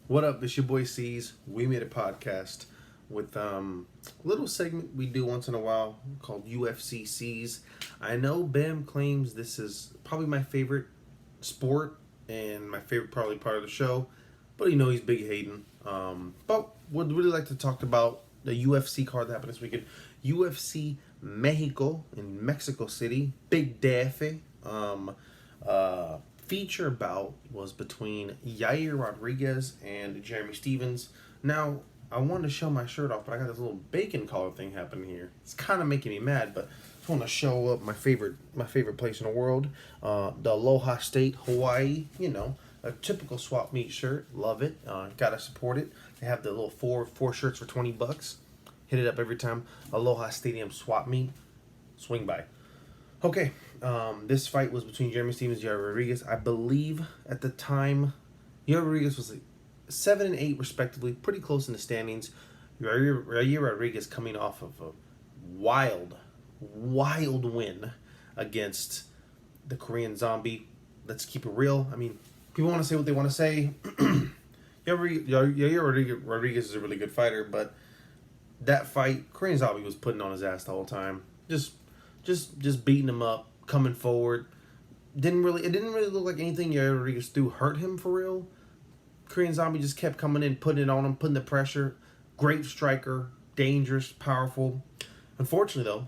What up? It's your boy C's. We made a podcast with a little segment we do once in a while called UFC C's. I know Bam claims this is probably my favorite sport and my favorite probably part of the show, but he's big hating. But would really like to talk about the UFC card that happened this weekend. UFC Mexico in Mexico City. Big Daffy. Feature bout was between Yair Rodriguez and Jeremy Stevens. Now, I wanted to show my shirt off, but I got this little bacon collar thing happening here. It's kind of making me mad, but I just want to show up my favorite place in the world, the Aloha State, Hawaii. A typical swap meet shirt. Love it. Gotta support it. They have the little four shirts for $20. Hit it up every time. Aloha Stadium swap meet. Swing by. Okay, this fight was between Jeremy Stevens and Yair Rodriguez. I believe at the time, Yair Rodriguez was like 7 and 8 respectively, pretty close in the standings. Yair Rodriguez coming off of a wild win against the Korean Zombie. Let's keep it real. I mean, people want to say what they want to say. Yair Rodriguez is a really good fighter, but that fight, Korean Zombie was putting on his ass the whole time. Just beating him up, coming forward. It didn't really look like anything Yair Rodriguez threw hurt him for real. Korean Zombie just kept coming in, putting it on him, putting the pressure. Great striker, dangerous, powerful. Unfortunately though,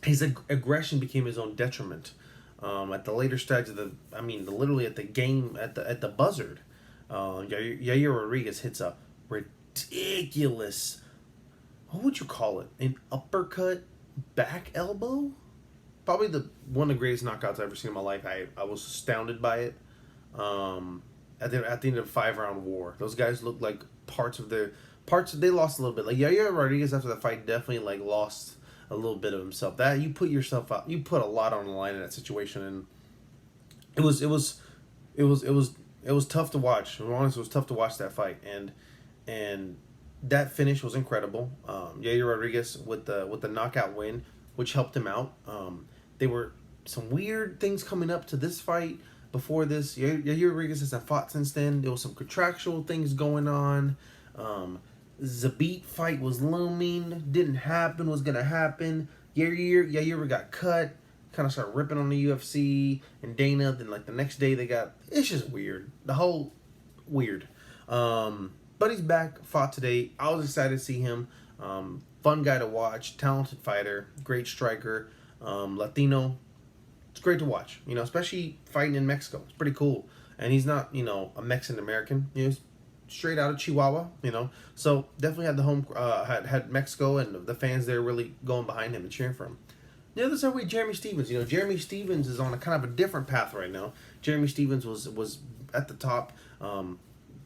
his aggression became his own detriment. At the later stage of literally at the game, at the buzzard, Yair Rodriguez hits a ridiculous, what would you call it? An uppercut back elbow? Probably one of the greatest knockouts I've ever seen in my life. I was astounded by it. At the end of a 5-round war, those guys looked like they lost a little bit. Like Yair Rodriguez after the fight definitely lost a little bit of himself. That you put yourself out, you put a lot on the line in that situation, and it was tough to watch. To be honest, it was tough to watch that fight, and that finish was incredible. Yair Rodriguez with the knockout win, which helped him out. There were some weird things coming up to this fight. Before this, Yair Rodriguez hasn't fought since then. There was some contractual things going on. Zabit fight was looming. Didn't happen. Was gonna happen. Yair got cut. Kind of started ripping on the UFC and Dana. Then the next day it's just weird. The whole weird. But he's back. Fought today. I was excited to see him. Fun guy to watch. Talented fighter. Great striker. Latino. It's great to watch. Especially fighting in Mexico. It's pretty cool. And he's not, a Mexican American. He's straight out of Chihuahua. So definitely had the home. Had Mexico and the fans there really going behind him and cheering for him. The other side, Jeremy Stevens. Jeremy Stevens is on a kind of a different path right now. Jeremy Stevens was at the top.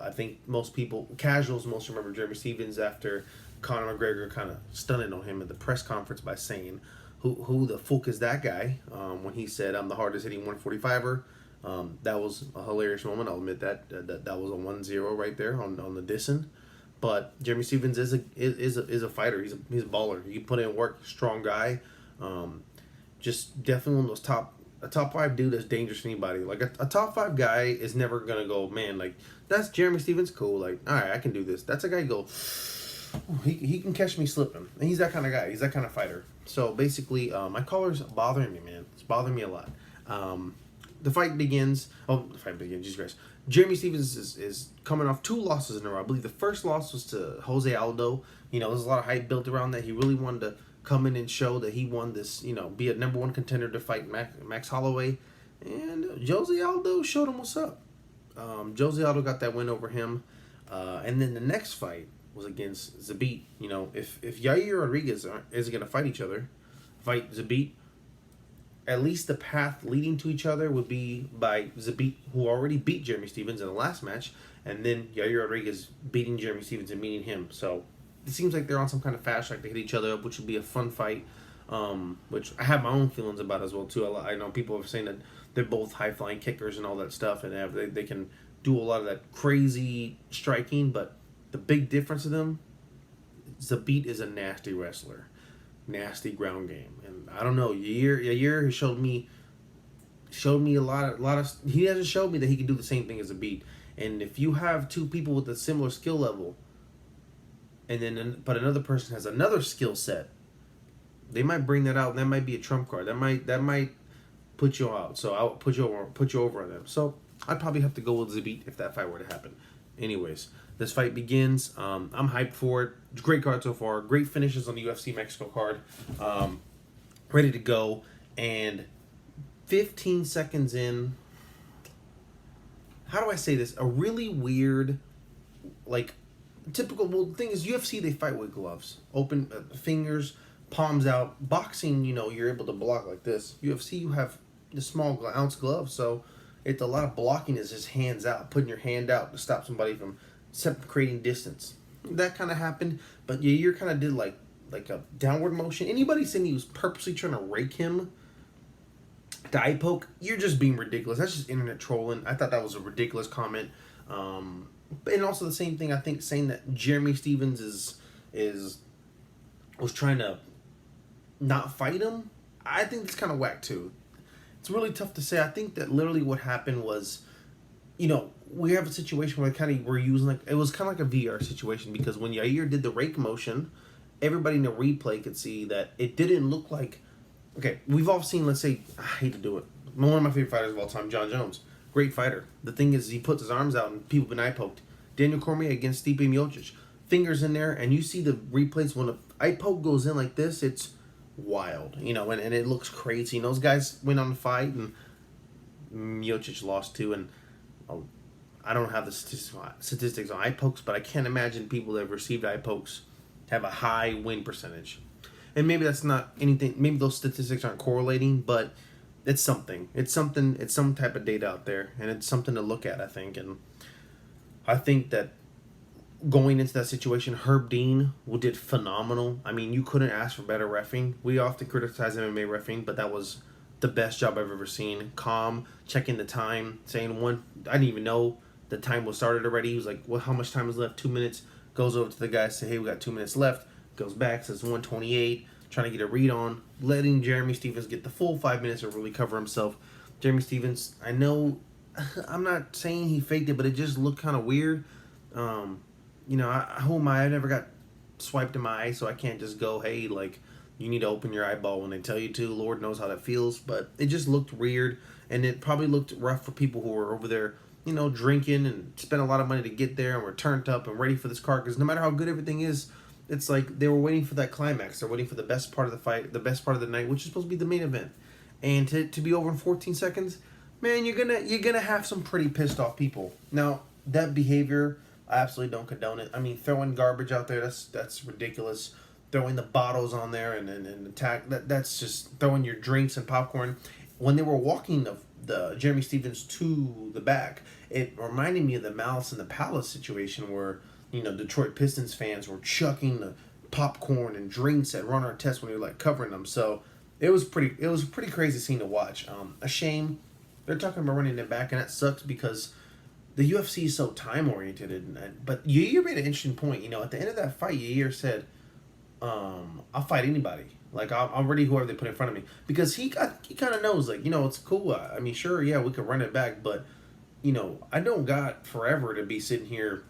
I think most people, casuals, most remember Jeremy Stevens after Conor McGregor kind of stunned on him at the press conference by saying, "Who the fuck is that guy?" When he said, "I'm the hardest hitting 145er." That was a hilarious moment. I'll admit that was a 1-0 right there on the dissing. But Jeremy Stevens is a fighter. He's a baller. He put in work. Strong guy. Just definitely one of those a top 5 dude that's dangerous to anybody. Like a top 5 guy is never gonna go, man, that's Jeremy Stevens, cool. All right, I can do this. That's a guy go, he can catch me slipping. And he's that kind of guy. He's that kind of fighter. So basically, my collar's bothering me, man. It's bothering me a lot. The fight begins. Jesus Christ. Jeremy Stevens is coming off 2 losses in a row. I believe the first loss was to Jose Aldo. There's a lot of hype built around that. He really wanted to come in and show that he won this, be a number 1 contender to fight Max Holloway. And Jose Aldo showed him what's up. Jose Aldo got that win over him. And then the next fight was against Zabit. If Yair Rodriguez isn't going to fight Zabit, at least the path leading to each other would be by Zabit, who already beat Jeremy Stevens in the last match, and then Yair Rodriguez beating Jeremy Stevens and meeting him. So it seems like they're on some kind of fast track to hit each other up, which would be a fun fight, which I have my own feelings about as well too. I know people are saying that they're both high flying kickers and all that stuff, and they can do a lot of that crazy striking. But the big difference of them, Zabit is a nasty wrestler, nasty ground game, and I don't know. Yair has showed me a lot of. He hasn't showed me that he can do the same thing as Zabit. And if you have two people with a similar skill level, and then but another person has another skill set, they might bring that out, and that might be a trump card. That might put you out. So I'll put you over on them. So I'd probably have to go with Zabit if that fight were to happen. Anyways, this fight begins. I'm hyped for it. Great card so far. Great finishes on the UFC Mexico card. Ready to go. And 15 seconds in, how do I say this? A really weird, like, typical. Well, the thing is, UFC, they fight with gloves, open fingers, palms out. Boxing, you're able to block like this. UFC, you have the small ounce glove, so it's a lot of blocking is just hands out, putting your hand out to stop somebody from creating distance. That kind of happened, but Yair kind of did like a downward motion. Anybody saying he was purposely trying to rake him to eye poke, you're just being ridiculous. That's just internet trolling. I thought that was a ridiculous comment. And also the same thing, I think, saying that Jeremy Stephens was trying to not fight him. I think it's kind of whack too. It's really tough to say. I think that literally what happened was, we have a situation where we're using it was kind of like a VR situation, because when Yair did the rake motion, everybody in the replay could see that it didn't look like. Okay, we've all seen, let's say, I hate to do it, one of my favorite fighters of all time, John Jones. Great fighter. The thing is, he puts his arms out and people have been eye poked. Daniel Cormier against Stipe Miocic. Fingers in there, and you see the replays when the eye poke goes in like this, it's wild. And it looks crazy. And those guys went on the fight, and Miocic lost too. And I don't have the statistics on eye pokes, but I can't imagine people that have received eye pokes have a high win percentage. And maybe that's not anything. Maybe those statistics aren't correlating, but it's something. It's something. It's some type of data out there, and it's something to look at, I think. And I think that going into that situation, Herb Dean did phenomenal. I mean, you couldn't ask for better reffing. We often criticize MMA reffing, but that was the best job I've ever seen. Calm, checking the time, saying I didn't even know the time was started already. He was like, well, how much time is left? 2 minutes. Goes over to the guy, say, hey, we got 2 minutes left. Goes back, says 1:28, trying to get a read on, letting Jeremy Stephens get the full 5 minutes to really cover himself. Jeremy Stephens, I know, I'm not saying he faked it, but it just looked kind of weird. I never got swiped in my eye, so I can't just go, hey, like, you need to open your eyeball when they tell you to. Lord knows how that feels, but it just looked weird, and it probably looked rough for people who were over there, drinking and spent a lot of money to get there and were turned up and ready for this card, because no matter how good everything is, it's like they were waiting for that climax. They're waiting for the best part of the fight, the best part of the night, which is supposed to be the main event. And to be over in 14 seconds, man, you're gonna have some pretty pissed off people. Now, that behavior, I absolutely don't condone it. I mean, throwing garbage out there, that's ridiculous. Throwing the bottles on there and attack, that's just throwing your drinks and popcorn. When they were walking the Jeremy Stephens to the back, it reminded me of the Malice in the Palace situation where Detroit Pistons fans were chucking the popcorn and drinks at Ron Artest when they were covering them. So it was a pretty crazy scene to watch. A shame they're talking about running it back, and that sucks because the UFC is so time oriented. But Yair made an interesting point. At the end of that fight, Yair said, "I'll fight anybody. Like I'm ready, whoever they put in front of me." Because he kind of knows, it's cool. I mean, sure, yeah, we could run it back, but I don't got forever to be sitting here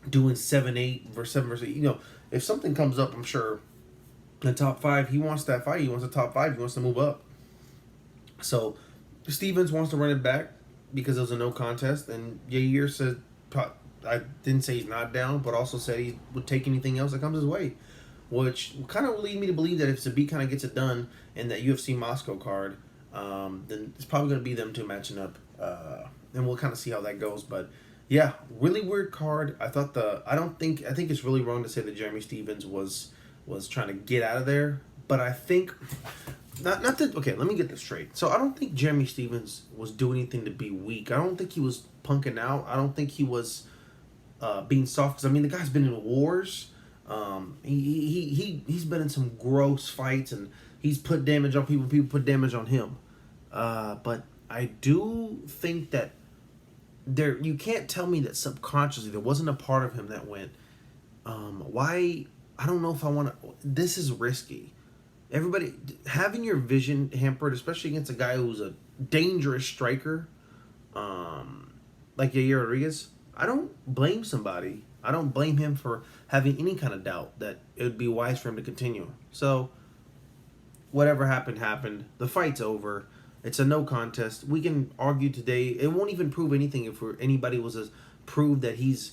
doing 7-8 versus 7 versus 8. If something comes up, I'm sure in the top 5, he wants that fight. He wants the top 5. He wants to move up. So Stephens wants to run it back because it was a no contest. And Yair said, I didn't say he's not down, but also said he would take anything else that comes his way. Which kind of lead me to believe that if Zabit kind of gets it done in that UFC Moscow card, then it's probably going to be them two matching up. And we'll kind of see how that goes. But yeah, really weird card. I think it's really wrong to say that Jeremy Stephens was trying to get out of there. But I think okay, let me get this straight. So I don't think Jeremy Stephens was doing anything to be weak. I don't think he was punking out. I don't think he was being soft. Because I mean, the guy's been in wars. He's been in some gross fights, and he's put damage on people. People put damage on him. But I do think that you can't tell me that subconsciously there wasn't a part of him that went, why? I don't know if I want to. This is risky. Everybody having your vision hampered, especially against a guy who's a dangerous striker. like Yair Rodriguez, I don't blame somebody. I don't blame him for having any kind of doubt that it would be wise for him to continue. So, whatever happened, happened. The fight's over. It's a no contest. We can argue today. It won't even prove anything if anybody was to prove that he's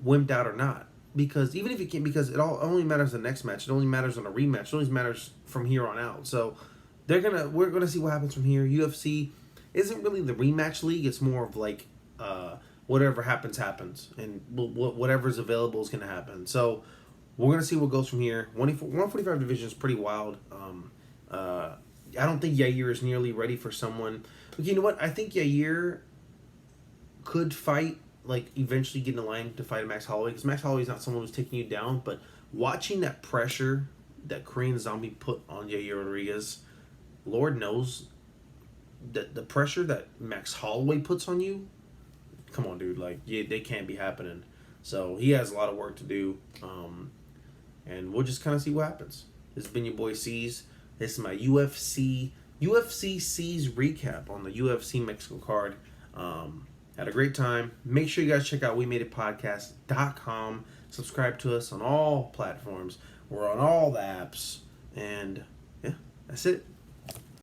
wimped out or not. Because even if you can't, because it all only matters the next match. It only matters on a rematch. It only matters from here on out. So we're gonna see what happens from here. UFC isn't really the rematch league. It's more of like whatever happens, happens, and whatever's available is gonna happen. So we're gonna see what goes from here. 145 division is pretty wild. I don't think Yair is nearly ready for someone. But you know what? I think Yair could fight, like eventually get in the line to fight Max Holloway, because Max Holloway is not someone who's taking you down. But watching that pressure that Korean Zombie put on Yair Rodriguez, Lord knows that the pressure that Max Holloway puts on you, come on, dude, like they can't be happening. So he has a lot of work to do, and we'll just kind of see what happens. This has been your boy C's. This is my UFC C's recap on the UFC Mexico card. Had a great time. Make sure you guys check out WeMadeItPodcast.com. Subscribe to us on all platforms. We're on all the apps. And yeah, that's it.